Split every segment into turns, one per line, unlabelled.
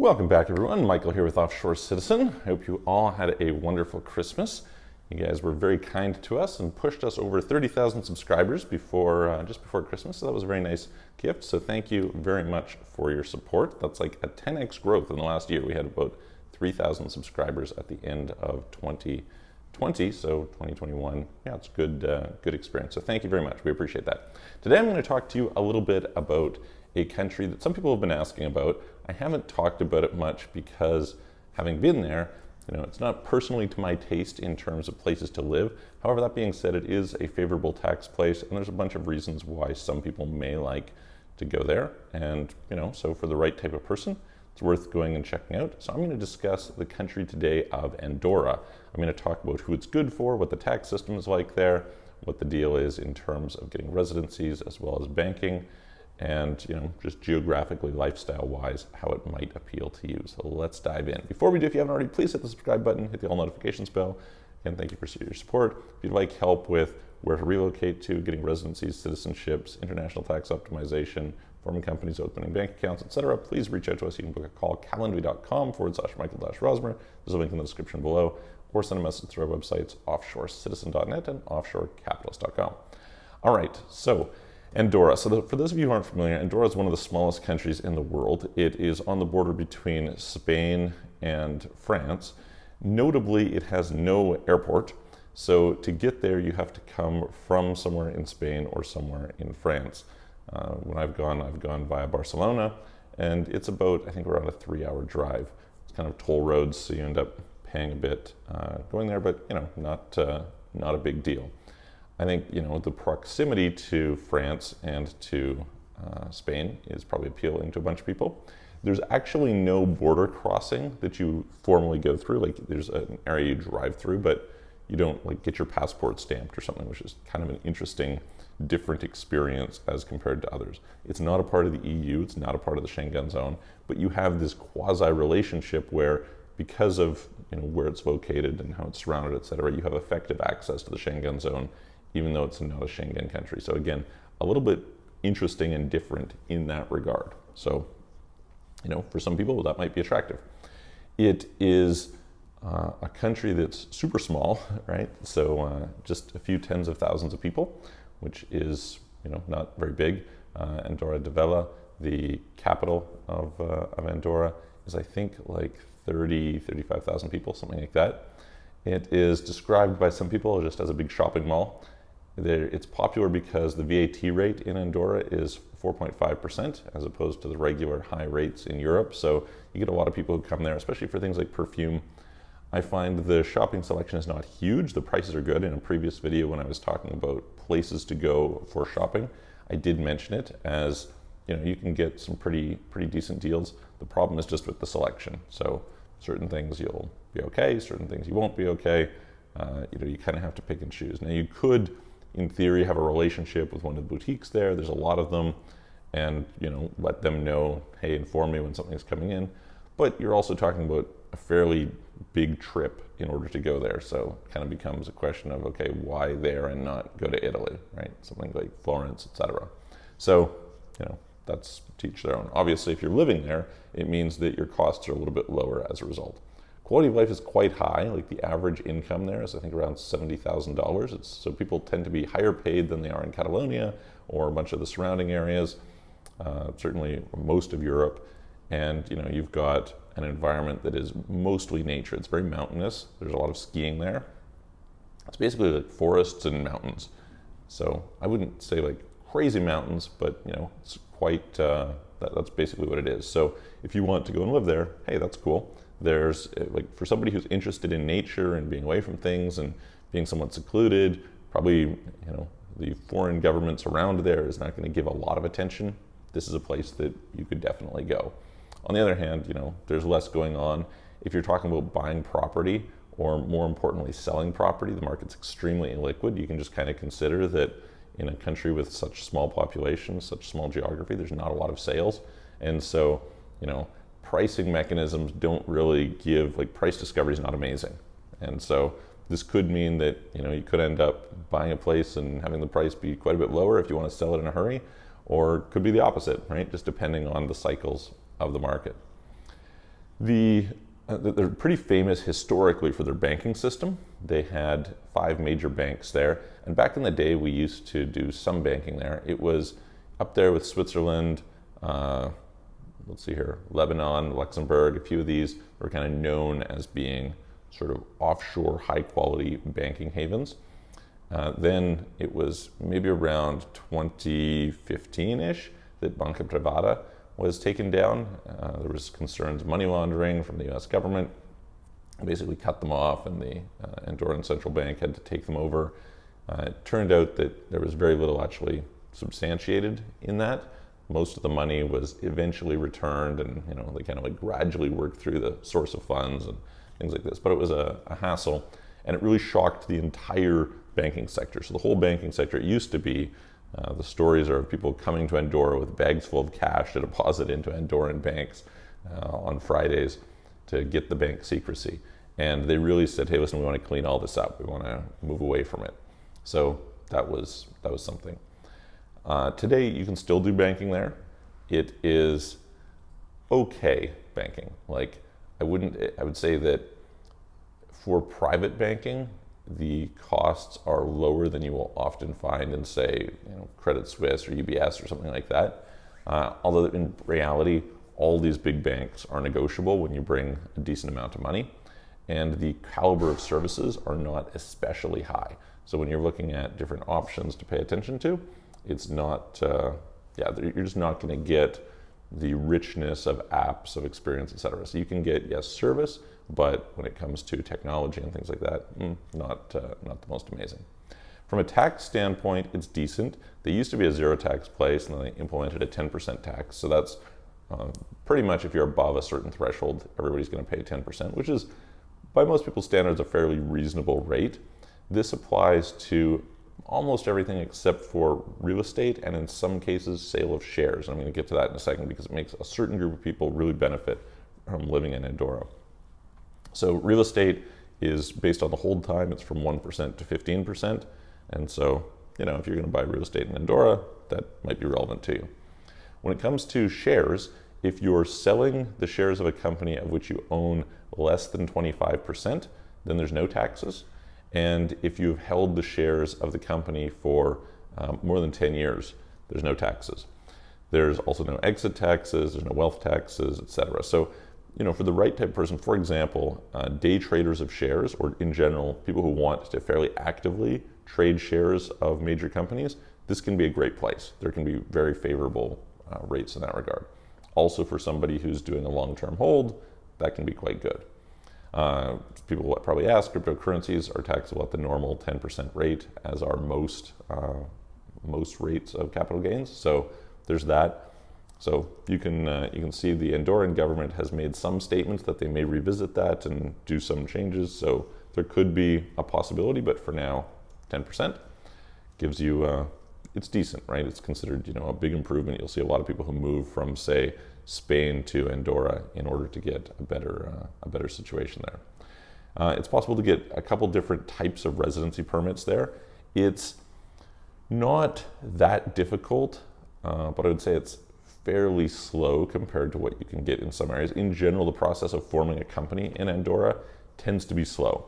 Welcome back, everyone. Michael here with Offshore Citizen. I hope you all had a wonderful Christmas. You guys were very kind to us and pushed us over 30,000 subscribers before just before Christmas, so that was a very nice gift. So thank you very much for your support. That's like a 10x growth in the last year. We had about 3,000 subscribers at the end of 2020, so 2021. Yeah, it's good experience. So thank you very much. We appreciate that. Today I'm going to talk to you a little bit about a country that some people have been asking about. I haven't talked about it much because having been there, it's not personally to my taste in terms of places to live. However, that being said, it is a favorable tax place, and there's a bunch of reasons why some people may like to go there. And, so for the right type of person, it's worth going and checking out. So I'm going to discuss the country today of Andorra. I'm going to talk about who it's good for, what the tax system is like there, what the deal is in terms of getting residencies as well as banking, and just geographically, lifestyle-wise, how it might appeal to you. So let's dive in. Before we do, if you haven't already, please hit the subscribe button, hit the all notifications bell. Again, thank you for your support. If you'd like help with where to relocate to, getting residencies, citizenships, international tax optimization, forming companies, opening bank accounts, etc., please reach out to us. You can book a call, calendly.com/Michael-Rosmer. There's a link in the description below, or send a message through our websites, offshorecitizen.net and offshorecapitalist.com. All right, so Andorra. So for those of you who aren't familiar, Andorra is one of the smallest countries in the world. It is on the border between Spain and France. Notably, it has no airport. So to get there, you have to come from somewhere in Spain or somewhere in France. When I've gone via Barcelona, and it's about, I think, around a 3-hour drive. It's kind of toll roads, so you end up paying a bit going there, but not a big deal. I think the proximity to France and to Spain is probably appealing to a bunch of people. There's actually no border crossing that you formally go through. Like, there's an area you drive through, but you don't get your passport stamped or something, which is kind of an interesting, different experience as compared to others. It's not a part of the EU. It's not a part of the Schengen zone, but you have this quasi relationship where, because of where it's located and how it's surrounded, etc., you have effective access to the Schengen zone, even though it's not a Schengen country. So again, a little bit interesting and different in that regard. So, for some people, that might be attractive. It is a country that's super small, right? So just a few tens of thousands of people, which is, not very big. Andorra la Vella, the capital of Andorra, is I think like 35,000 people, something like that. It is described by some people just as a big shopping mall. It's popular because the VAT rate in Andorra is 4.5% as opposed to the regular high rates in Europe. So you get a lot of people who come there, especially for things like perfume. I find the shopping selection is not huge. The prices are good. In a previous video when I was talking about places to go for shopping, I did mention it as, you can get some pretty decent deals. The problem is just with the selection. So certain things you'll be okay, certain things you won't be okay. You kind of have to pick and choose. Now you could, in theory, have a relationship with one of the boutiques there. There's a lot of them, and let them know, hey, inform me when something's coming in. But you're also talking about a fairly big trip in order to go there. So it kind of becomes a question of, okay, why there and not go to Italy, right? Something like Florence, etc. So, that's to each their own. Obviously, if you're living there, it means that your costs are a little bit lower as a result. Quality of life is quite high. Like, the average income there is, I think, around $70,000. So people tend to be higher paid than they are in Catalonia or a bunch of the surrounding areas, certainly most of Europe. And you've got an environment that is mostly nature. It's very mountainous. There's a lot of skiing there. It's basically like forests and mountains. So I wouldn't say like crazy mountains, but it's quite, that's basically what it is. So if you want to go and live there, hey, that's cool. There's, for somebody who's interested in nature and being away from things and being somewhat secluded, probably, the foreign governments around there is not going to give a lot of attention. This is a place that you could definitely go. On the other hand, there's less going on. If you're talking about buying property, or more importantly, selling property, the market's extremely illiquid. You can just kind of consider that in a country with such small population, such small geography, there's not a lot of sales. And so, pricing mechanisms don't really give, price discovery is not amazing. And so this could mean that, you could end up buying a place and having the price be quite a bit lower if you want to sell it in a hurry, or it could be the opposite, right? Just depending on the cycles of the market. They're pretty famous historically for their banking system. They had 5 major banks there, and back in the day we used to do some banking there. It was up there with Switzerland, let's see here, Lebanon, Luxembourg. A few of these were kind of known as being sort of offshore high quality banking havens. Then it was maybe around 2015-ish that Banca Privata was taken down. There was concerns of money laundering from the US government. Basically cut them off, and the Andorran Central Bank had to take them over. It turned out that there was very little actually substantiated in that. Most of the money was eventually returned, and they kind of like gradually worked through the source of funds and things like this. But it was a hassle, and it really shocked the entire banking sector. So the whole banking sector, it used to be, the stories are of people coming to Andorra with bags full of cash to deposit into Andorran banks on Fridays to get the bank secrecy. And they really said, hey, listen, we want to clean all this up. We want to move away from it. So that was something. Today, you can still do banking there. It is okay banking. Like, I would say that for private banking, the costs are lower than you will often find in, say, Credit Suisse or UBS or something like that. Although in reality, all these big banks are negotiable when you bring a decent amount of money, and the caliber of services are not especially high. So when you're looking at different options to pay attention to, it's not, you're just not going to get the richness of apps, of experience, etc. So you can get, yes, service, but when it comes to technology and things like that, not the most amazing. From a tax standpoint, it's decent. They used to be a zero tax place, and then they implemented a 10% tax. So that's pretty much, if you're above a certain threshold, everybody's going to pay 10%, which is, by most people's standards, a fairly reasonable rate. This applies to almost everything except for real estate, and in some cases, sale of shares. I'm going to get to that in a second because it makes a certain group of people really benefit from living in Andorra. So real estate is based on the hold time. It's from 1% to 15%. And so, if you're going to buy real estate in Andorra, that might be relevant to you. When it comes to shares, if you're selling the shares of a company of which you own less than 25%, then there's no taxes. And if you've held the shares of the company for more than 10 years, there's no taxes. There's also no exit taxes, there's no wealth taxes, etc. So, for the right type of person, for example, day traders of shares, or in general, people who want to fairly actively trade shares of major companies, this can be a great place. There can be very favorable rates in that regard. Also, for somebody who's doing a long-term hold, that can be quite good. People will probably ask, cryptocurrencies are taxable at the normal 10% rate, as are most rates of capital gains. So there's that. So you can see the Andorran government has made some statements that they may revisit that and do some changes. So there could be a possibility, but for now, 10% gives you, it's decent, right? It's considered, a big improvement. You'll see a lot of people who move from, say, Spain to Andorra in order to get a better situation there. It's possible to get a couple different types of residency permits there. It's not that difficult, but I would say it's fairly slow compared to what you can get in some areas. In general, the process of forming a company in Andorra tends to be slow.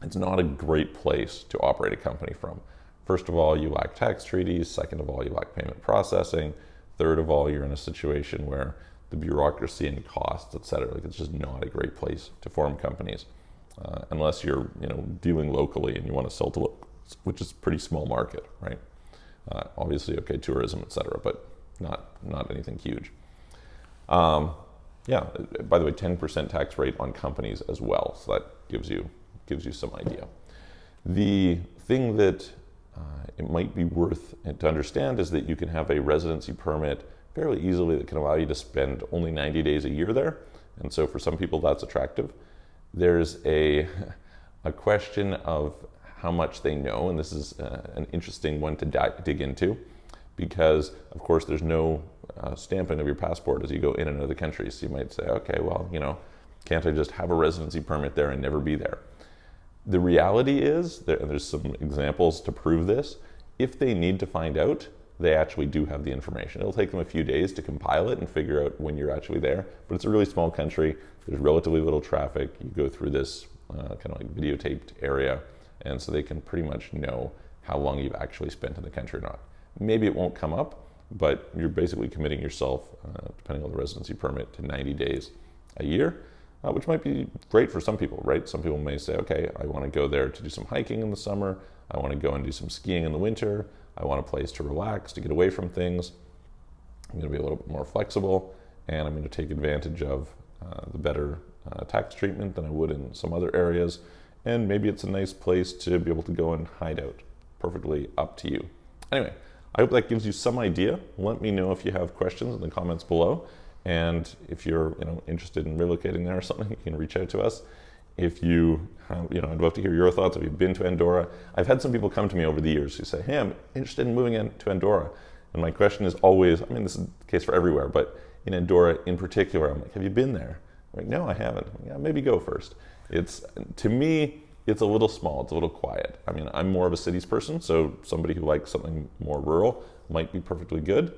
It's not a great place to operate a company from. First of all, you lack tax treaties. Second of all, you lack payment processing. Third of all, you're in a situation where the bureaucracy and costs, et cetera, it's just not a great place to form companies unless you're dealing locally and you want to sell to locals, which is a pretty small market, right? Obviously, okay, tourism, et cetera, but not anything huge. By the way, 10% tax rate on companies as well, so that gives you some idea. The thing that it might be worth to understand is that you can have a residency permit fairly easily that can allow you to spend only 90 days a year there. And so for some people that's attractive. There's a question of how much they know, and this is an interesting one to dig into, because of course there's no stamping of your passport as you go in and out of the country. So you might say, okay, well, can't I just have a residency permit there and never be there? The reality is, and there's some examples to prove this, if they need to find out, they actually do have the information. It'll take them a few days to compile it and figure out when you're actually there, but it's a really small country. There's relatively little traffic. You go through this kind of like videotaped area, and so they can pretty much know how long you've actually spent in the country or not. Maybe it won't come up, but you're basically committing yourself, depending on the residency permit, to 90 days a year, which might be great for some people, right? Some people may say, okay, I want to go there to do some hiking in the summer. I want to go and do some skiing in the winter. I want a place to relax, to get away from things. I'm going to be a little bit more flexible, and I'm going to take advantage of the better tax treatment than I would in some other areas. And maybe it's a nice place to be able to go and hide out. Perfectly up to you. Anyway, I hope that gives you some idea. Let me know if you have questions in the comments below. And if you're interested in relocating there or something, you can reach out to us. If you have, I'd love to hear your thoughts. If you've been to Andorra, I've had some people come to me over the years who say, hey, I'm interested in moving to Andorra. And my question is always, this is the case for everywhere, but in Andorra in particular, I'm like, have you been there? I'm like, no, I haven't. Yeah, maybe go first. To me, it's a little small, it's a little quiet. I'm more of a cities person, so somebody who likes something more rural might be perfectly good,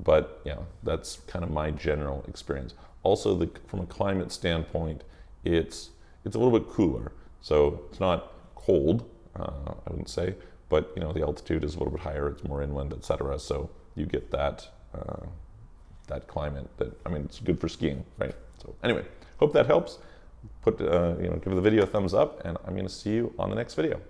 but that's kind of my general experience. Also, from a climate standpoint, it's a little bit cooler. So it's not cold, I wouldn't say, but the altitude is a little bit higher, it's more inland, etc. So you get that climate that, it's good for skiing, right? So anyway, hope that helps. Give the video a thumbs up, and I'm going to see you on the next video.